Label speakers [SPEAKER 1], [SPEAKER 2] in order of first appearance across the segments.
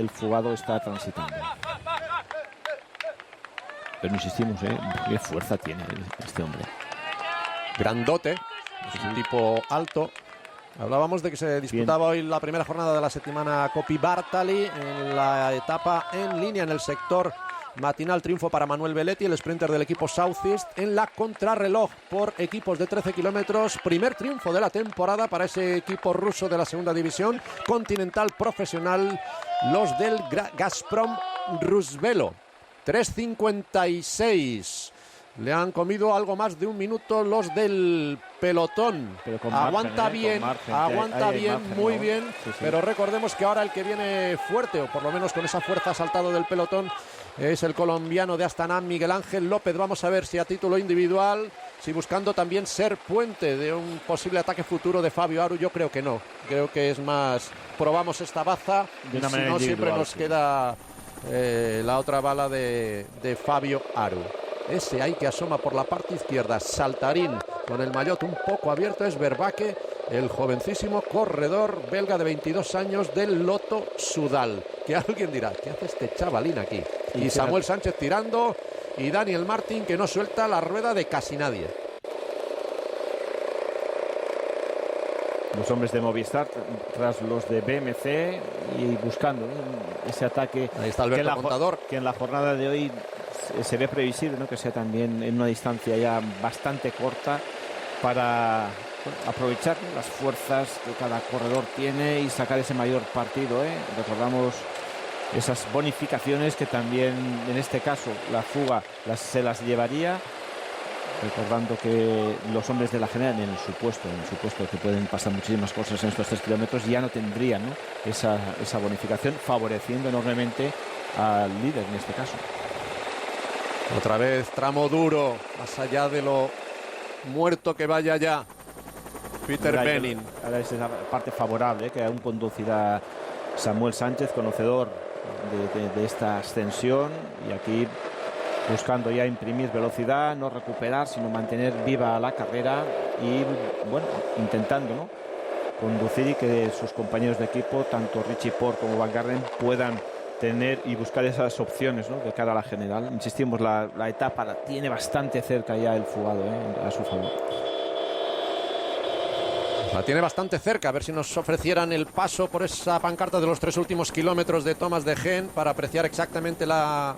[SPEAKER 1] el fugado está transitando. Pero insistimos, qué fuerza tiene este hombre.
[SPEAKER 2] Grandote, es un tipo alto. Hablábamos de que se disputaba hoy la primera jornada de la settimana Coppi Bartali en la etapa en línea en el sector matinal. Triunfo para Manuel Belletti, el sprinter del equipo Southeast, en la contrarreloj por equipos de 13 kilómetros. Primer triunfo de la temporada para ese equipo ruso de la segunda división continental profesional, los del Gazprom Rusvelo. 3:56. Le han comido algo más de un minuto los del pelotón. Aguanta bien, muy bien. Sí. Pero recordemos que ahora el que viene fuerte, o por lo menos con esa fuerza saltado del pelotón, es el colombiano de Astana, Miguel Ángel López. Vamos a ver si a título individual, si buscando también ser puente de un posible ataque futuro de Fabio Aru. Yo creo que no. Creo que es más, probamos esta baza y si no siempre nos queda la otra bala de Fabio Aru. Ese ahí que asoma por la parte izquierda, saltarín con el maillot un poco abierto, es Vervaeke, el jovencísimo corredor belga de 22 años del Lotto Soudal. Que alguien dirá, ¿qué hace este chavalín aquí? Y Samuel Sánchez tirando, y Daniel Martin que no suelta la rueda de casi nadie.
[SPEAKER 1] Los hombres de Movistar tras los de BMC y buscando ese ataque.
[SPEAKER 2] Ahí está Alberto Contador,
[SPEAKER 1] que en la jornada de hoy se ve previsible, ¿no? Que sea también en una distancia ya bastante corta para aprovechar las fuerzas que cada corredor tiene y sacar ese mayor partido. Recordamos esas bonificaciones que también en este caso la fuga se las llevaría, recordando que los hombres de la general en el supuesto que pueden pasar muchísimas cosas en estos 3 kilómetros ya no tendrían, ¿no? esa bonificación, favoreciendo enormemente al líder en este caso.
[SPEAKER 2] Otra vez tramo duro, más allá de lo muerto que vaya ya Peter Benning.
[SPEAKER 1] Ahora es la parte favorable, que aún conducirá Samuel Sánchez, conocedor de esta ascensión, y aquí buscando ya imprimir velocidad, no recuperar, sino mantener viva la carrera y bueno, intentando, ¿no?, conducir y que sus compañeros de equipo, tanto Richie Porte como Van Garden, puedan tener y buscar esas opciones, ¿no?, de cara a la general. Insistimos, la etapa la tiene bastante cerca ya el fugado, a su favor.
[SPEAKER 2] La tiene bastante cerca, a ver si nos ofrecieran el paso por esa pancarta de los 3 últimos kilómetros de Thomas de Gendt para apreciar exactamente la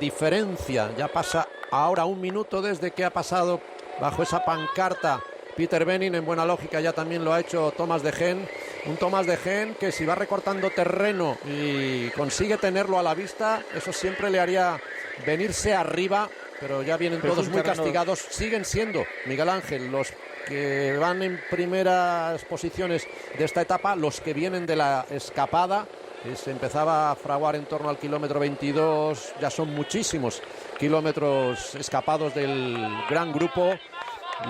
[SPEAKER 2] diferencia. Ya pasa ahora 1 minuto desde que ha pasado bajo esa pancarta Peter Benning. En buena lógica ya también lo ha hecho Thomas de Gendt. Un Thomas de Gendt que si va recortando terreno y consigue tenerlo a la vista, eso siempre le haría venirse arriba, pero ya vienen todos muy castigados. Siguen siendo, Miguel Ángel, los que van en primeras posiciones de esta etapa, los que vienen de la escapada, que se empezaba a fraguar en torno al kilómetro 22. Ya son muchísimos kilómetros escapados del gran grupo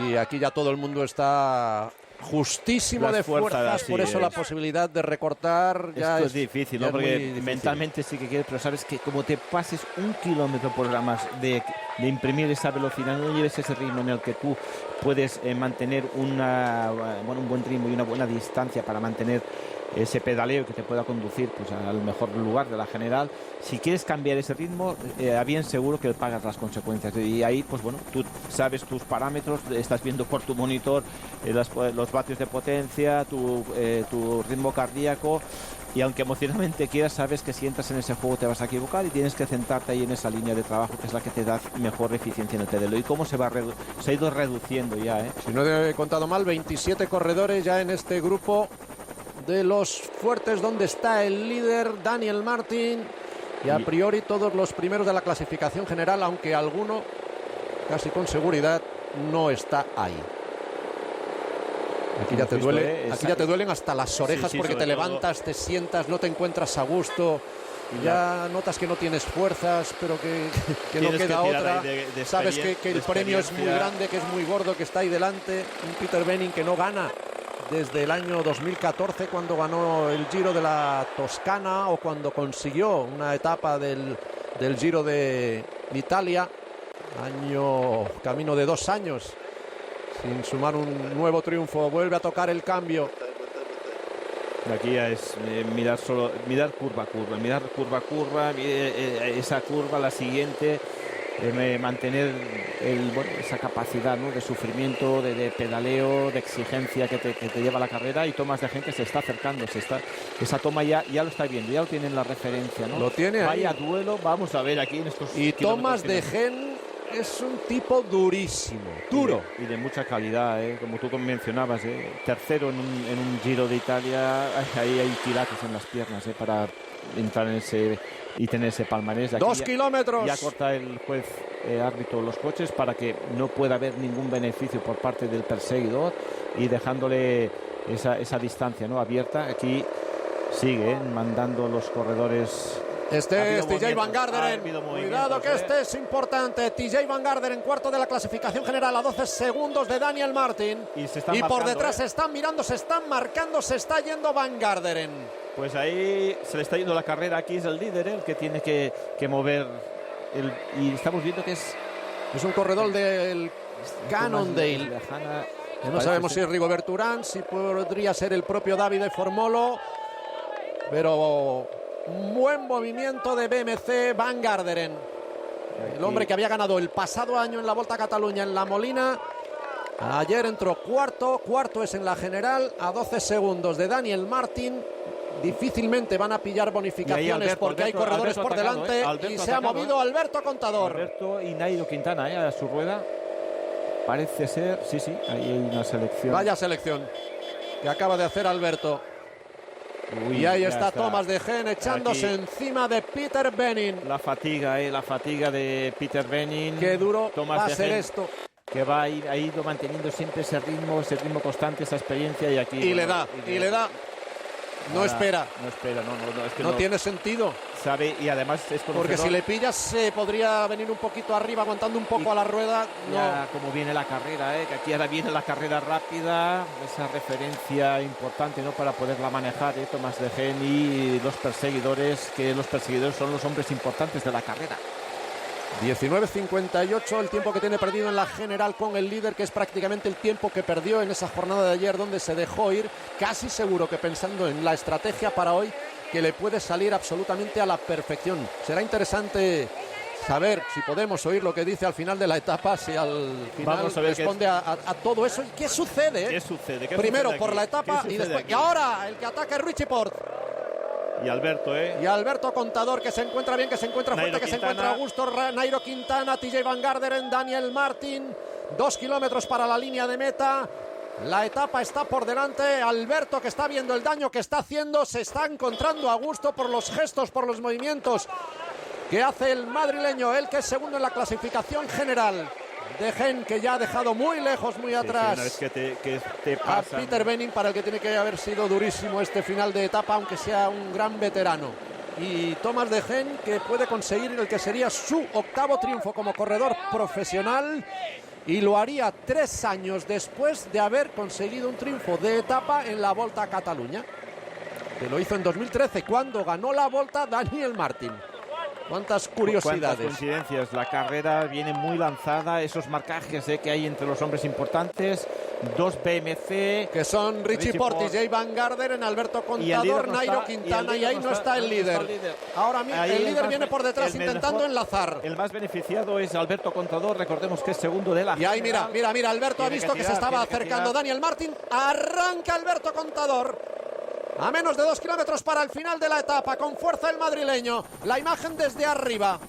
[SPEAKER 2] y aquí ya todo el mundo está justísimo de fuerzas, por eso la posibilidad de recortar ya
[SPEAKER 1] es difícil, ¿no? Porque mentalmente sí que quieres, pero sabes que como te pases 1 kilómetro por hora más de imprimir esa velocidad, no lleves ese ritmo en el que tú puedes mantener un buen ritmo y una buena distancia para mantener ese pedaleo que te pueda conducir pues al mejor lugar de la general. Si quieres cambiar ese ritmo, a bien seguro que pagas las consecuencias, y ahí pues bueno, tú sabes tus parámetros, estás viendo por tu monitor los vatios de potencia, tu ritmo cardíaco, y aunque emocionalmente quieras, sabes que si entras en ese juego te vas a equivocar y tienes que centrarte ahí en esa línea de trabajo que es la que te da mejor eficiencia en el pedaleo. Y cómo se ha ido reduciendo ya,
[SPEAKER 2] Si no he contado mal, 27 corredores ya en este grupo de los fuertes, donde está el líder Daniel Martin, y a priori todos los primeros de la clasificación general, aunque alguno casi con seguridad no está ahí. Aquí ya te duele, aquí ya te duelen hasta las orejas, porque te levantas, te sientas, no te encuentras a gusto, ya notas que no tienes fuerzas, pero que no queda otra. Sabes que el premio es muy grande, que es muy gordo, que está ahí delante. Un Peter Benning que no gana desde el año 2014, cuando ganó el Giro de la Toscana, o cuando consiguió una etapa del Giro de Italia, camino de 2 años sin sumar un nuevo triunfo. Vuelve a tocar el cambio
[SPEAKER 1] Aquí ya es mirar curva a curva, esa curva, la siguiente, mantener esa capacidad, ¿no?, de sufrimiento, de pedaleo, de exigencia que te lleva la carrera. Y Thomas de Gendt que se está acercando, esa toma ya lo está viendo, ya lo tiene en la referencia, ¿no?
[SPEAKER 2] Lo tiene ahí.
[SPEAKER 1] Vaya duelo, vamos a ver aquí en estos.
[SPEAKER 2] Y Thomas de Gendt es un tipo durísimo, duro.
[SPEAKER 1] Y de mucha calidad, como tú mencionabas, tercero en un Giro de Italia. Ahí hay quilates en las piernas para entrar en ese y tener ese palmarés. Aquí
[SPEAKER 2] 2 kilómetros.
[SPEAKER 1] Ya corta el juez árbitro los coches para que no pueda haber ningún beneficio por parte del perseguidor y dejándole esa distancia, ¿no?, abierta. Aquí sigue mandando los corredores.
[SPEAKER 2] Este es TJ Van Garderen. Cuidado que este es importante. TJ Van Garderen, cuarto de la clasificación general, a 12 segundos de Daniel Martin. Y por detrás se están mirando, se están marcando, se está yendo Van Garderen.
[SPEAKER 1] Pues ahí se le está yendo la carrera. Aquí es el líder, el que tiene que mover. Y estamos viendo que es
[SPEAKER 2] un corredor del Cannondale. No sabemos si es Rigobert Urán, si podría ser el propio Davide Formolo. Pero un buen movimiento de BMC Van Garderen. El hombre que había ganado el pasado año en la Volta a Cataluña en La Molina. Ayer entró cuarto es en la general, a 12 segundos de Daniel Martin. Difícilmente van a pillar bonificaciones porque hay corredores por delante. Y se ha movido Alberto Contador.
[SPEAKER 1] Alberto y Nairo Quintana a su rueda. Parece ser, sí, ahí hay una selección.
[SPEAKER 2] Vaya selección que acaba de hacer Alberto. Y ahí está Thomas de Gendt echándose encima de Peter Benning.
[SPEAKER 1] La fatiga de Peter Benning.
[SPEAKER 2] Qué duro
[SPEAKER 1] Thomas
[SPEAKER 2] va a ser esto.
[SPEAKER 1] Que ha ido manteniendo siempre ese ritmo constante, esa experiencia. Y aquí
[SPEAKER 2] le da. No espera.
[SPEAKER 1] Es que
[SPEAKER 2] no tiene sentido.
[SPEAKER 1] Sabe, y además es conocedor.
[SPEAKER 2] Porque si le pillas podría venir un poquito arriba, aguantando un poco a la rueda.
[SPEAKER 1] Ya, como viene la carrera, que aquí ahora viene la carrera rápida, esa referencia importante, ¿no?, para poderla manejar, Thomas de Gendt y los perseguidores, que los perseguidores son los hombres importantes de la carrera.
[SPEAKER 2] 19.58 el tiempo que tiene perdido en la general con el líder, que es prácticamente el tiempo que perdió en esa jornada de ayer, donde se dejó ir, casi seguro que pensando en la estrategia para hoy, que le puede salir absolutamente a la perfección. Será interesante saber si podemos oír lo que dice al final de la etapa, si al final responde a todo eso. ¿Qué sucede?
[SPEAKER 1] ¿Qué sucede?
[SPEAKER 2] Primero por la etapa y después. Y ahora el que ataca es Richie Porte.
[SPEAKER 1] Y Alberto,
[SPEAKER 2] Y Alberto Contador, que se encuentra bien, que se encuentra fuerte, que se encuentra a gusto. Nairo Quintana, TJ Van Garderen, Daniel Martin. 2 kilómetros para la línea de meta. La etapa está por delante. Alberto, que está viendo el daño que está haciendo, se está encontrando a gusto por los gestos, por los movimientos que hace el madrileño. Él que es segundo en la clasificación general. De Gendt, que ya ha dejado muy lejos, muy atrás a Peter Benning, para el que tiene que haber sido durísimo este final de etapa, aunque sea un gran veterano. Y Thomas de Gendt, que puede conseguir el que sería su 8º triunfo como corredor profesional, y lo haría 3 años después de haber conseguido un triunfo de etapa en la Volta a Cataluña, que lo hizo en 2013, cuando ganó la Volta Daniel Martin. Cuántas curiosidades.
[SPEAKER 1] Cuántas coincidencias. La carrera viene muy lanzada. Esos marcajes que hay entre los hombres importantes. 2 BMC.
[SPEAKER 2] Que son Richie Porte, TJ Van Garderen, Alberto Contador, Nairo Quintana. Y ahí no está el líder. Ahora el líder viene por detrás intentando enlazar.
[SPEAKER 1] El más beneficiado es Alberto Contador. Recordemos que es segundo de la.
[SPEAKER 2] Y ahí mira. Alberto ha visto que se estaba acercando Daniel Martin. Arranca Alberto Contador. A menos de 2 kilómetros para el final de la etapa, con fuerza el madrileño. La imagen desde arriba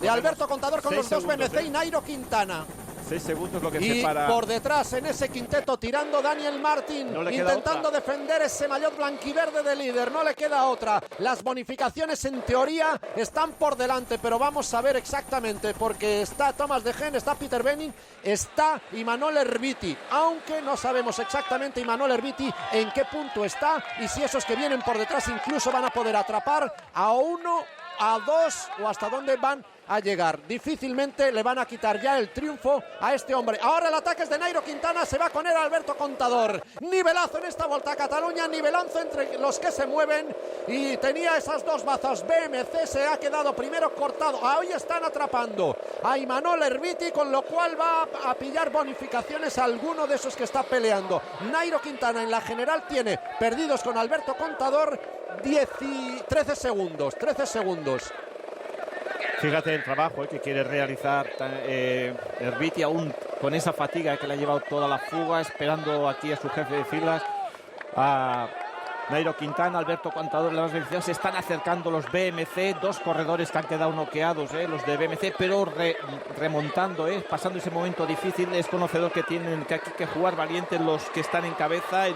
[SPEAKER 2] de Alberto Contador con los 2 BMC y Nairo Quintana.
[SPEAKER 1] 6 segundos lo que
[SPEAKER 2] y
[SPEAKER 1] separa.
[SPEAKER 2] Por detrás en ese quinteto tirando Daniel Martin, intentando defender ese maillot blanquiverde de líder. No le queda otra. Las bonificaciones en teoría están por delante, pero vamos a ver exactamente, porque está Thomas de Gendt, está Peter Benning, está Imanol Erviti, aunque no sabemos exactamente Imanol Erviti en qué punto está y si esos que vienen por detrás incluso van a poder atrapar a uno a 2 o hasta dónde van a llegar. Difícilmente le van a quitar ya el triunfo a este hombre. Ahora el ataque es de Nairo Quintana, se va con él Alberto Contador. Nivelazo en esta Volta a Cataluña, nivelazo entre los que se mueven, y tenía esas dos bazas. BMC se ha quedado primero cortado. Ahí están atrapando a Imanol Erviti, con lo cual va a pillar bonificaciones a alguno de esos que está peleando. Nairo Quintana en la general tiene perdidos con Alberto Contador 13 segundos.
[SPEAKER 1] Fíjate el trabajo que quiere realizar Erviti, aún con esa fatiga que le ha llevado toda la fuga, esperando aquí a su jefe de filas, a Nairo Quintana. Alberto Contador, las velocidades se están acercando los BMC, dos corredores que han quedado noqueados, los de BMC, pero remontando, pasando ese momento difícil. Es conocedor que tienen que jugar valientes los que están en cabeza. El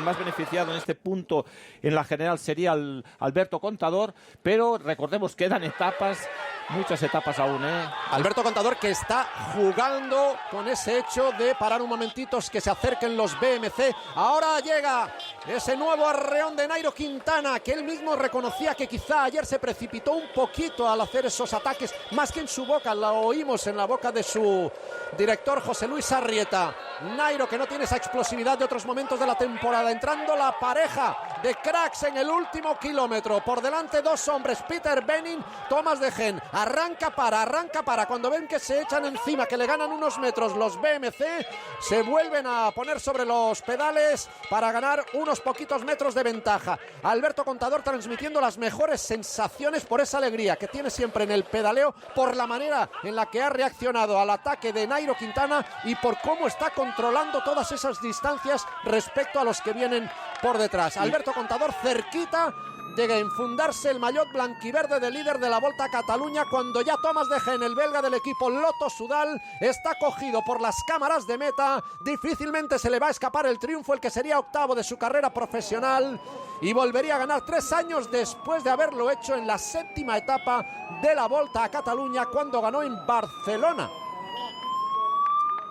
[SPEAKER 1] más beneficiado en este punto en la general sería Alberto Contador, pero recordemos, quedan etapas, muchas etapas aún.
[SPEAKER 2] Alberto Contador, que está jugando con ese hecho de parar un momentito, que se acerquen los BMC. Ahora llega ese nuevo arreón de Nairo Quintana, que él mismo reconocía que quizá ayer se precipitó un poquito al hacer esos ataques, más que en su boca, lo oímos en la boca de su director José Luis Arrieta. Nairo, que no tiene esa explosividad de otros momentos de la temporada, entrando la pareja de cracks en el último kilómetro. Por delante dos hombres, Peter Benning, Thomas de Gendt. Arranca para. Cuando ven que se echan encima, que le ganan unos metros los BMC, se vuelven a poner sobre los pedales para ganar unos poquitos metros de ventaja. Alberto Contador transmitiendo las mejores sensaciones por esa alegría que tiene siempre en el pedaleo, por la manera en la que ha reaccionado al ataque de Nairo Quintana y por cómo está controlando todas esas distancias respecto a los que vienen por detrás. Alberto Contador cerquita de enfundarse el maillot blanquiverde de líder de la Volta a Cataluña, cuando ya Thomas de Gendt, el belga del equipo Lotto Soudal, está cogido por las cámaras de meta. Difícilmente se le va a escapar el triunfo, el que sería octavo de su carrera profesional, y volvería a ganar 3 años después de haberlo hecho en la 7ª etapa de la Volta a Cataluña, cuando ganó en Barcelona.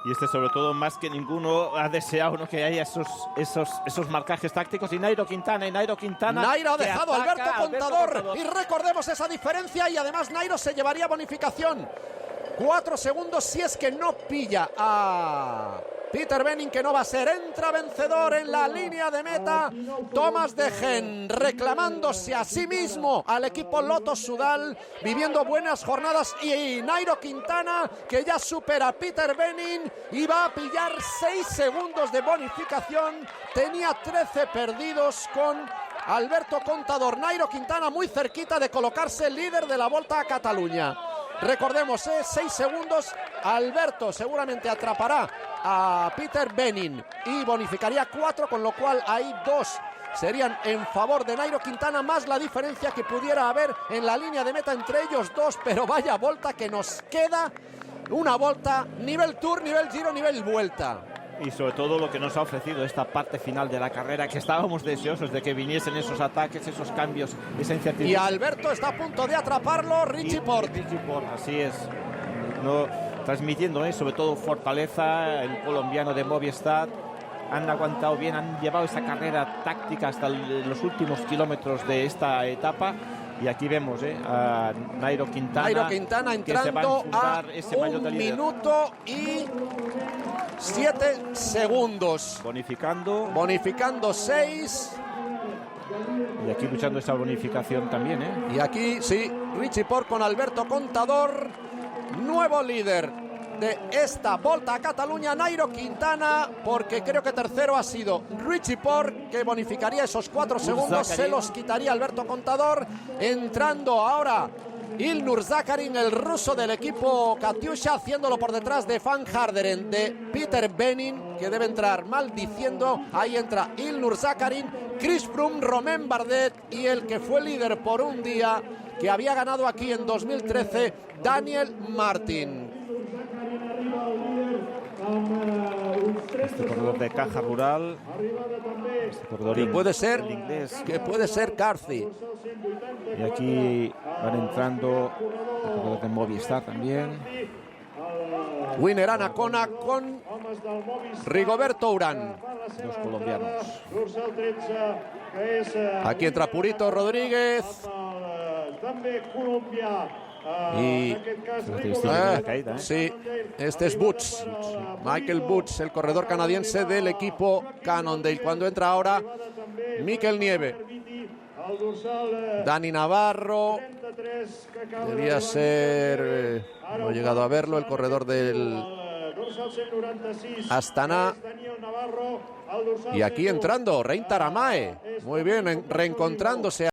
[SPEAKER 1] Y sobre todo, más que ninguno ha deseado, ¿no?, que haya esos marcajes tácticos. Y Nairo Quintana.
[SPEAKER 2] Nairo ha dejado a Alberto Contador. Y recordemos esa diferencia. Y además Nairo se llevaría bonificación. 4 segundos si es que no pilla a Peter Benning, que no va a ser. Entra vencedor en la línea de meta Thomas de Gendt, reclamándose a sí mismo al equipo Lotto Soudal, viviendo buenas jornadas. Y Nairo Quintana, que ya supera a Peter Benning y va a pillar 6 segundos de bonificación. Tenía 13 perdidos con Alberto Contador. Nairo Quintana muy cerquita de colocarse líder de la Volta a Cataluña. Recordemos, 6 segundos. Alberto seguramente atrapará a Peter Benning y bonificaría 4, con lo cual hay 2 serían en favor de Nairo Quintana, más la diferencia que pudiera haber en la línea de meta entre ellos dos. Pero vaya volta que nos queda, una volta nivel Tour, nivel Giro, nivel Vuelta.
[SPEAKER 1] Y sobre todo lo que nos ha ofrecido esta parte final de la carrera, que estábamos deseosos de que viniesen esos ataques, esos cambios, esa incertidumbre.
[SPEAKER 2] Y Alberto está a punto de atraparlo, Richie Porte.
[SPEAKER 1] Así es. Transmitiendo sobre todo fortaleza, el colombiano de Movistar. Han aguantado bien, han llevado esa carrera táctica hasta los últimos kilómetros de esta etapa. Y aquí vemos a Nairo Quintana.
[SPEAKER 2] Nairo Quintana entrando a 1 minuto y 7 segundos. Bonificando 6.
[SPEAKER 1] Y aquí luchando esa bonificación también.
[SPEAKER 2] Y aquí sí, Richie Porte con Alberto Contador. Nuevo líder de esta Volta a Cataluña, Nairo Quintana, porque creo que tercero ha sido Richie Porte, que bonificaría esos 4 segundos, se los quitaría Alberto Contador. Entrando ahora Ilnur Zakarin, el ruso del equipo Katyusha, haciéndolo por detrás de Van Garderen, de Peter Benning, que debe entrar maldiciendo. Ahí entra Ilnur Zakarin, Chris Froome, Romain Bardet y el que fue líder por un día, que había ganado aquí en 2013, Daniel Martin.
[SPEAKER 1] Este corredor de Caja Rural,
[SPEAKER 2] que puede ser Carthy.
[SPEAKER 1] Y aquí van entrando el corredor de Movistar también.
[SPEAKER 2] Winner Anacona con Rigoberto Urán,
[SPEAKER 1] los colombianos.
[SPEAKER 2] Aquí entra Purito Rodríguez. Y
[SPEAKER 1] la caída, ¿eh?
[SPEAKER 2] sí, este es Boots, Michael Boots, el corredor canadiense del equipo Cannondale. Cuando entra ahora Mikel Nieve, Dani Navarro, debía ser, no he llegado a verlo, el corredor del Astana. Y aquí entrando Rein Taramae, muy bien, reencontrándose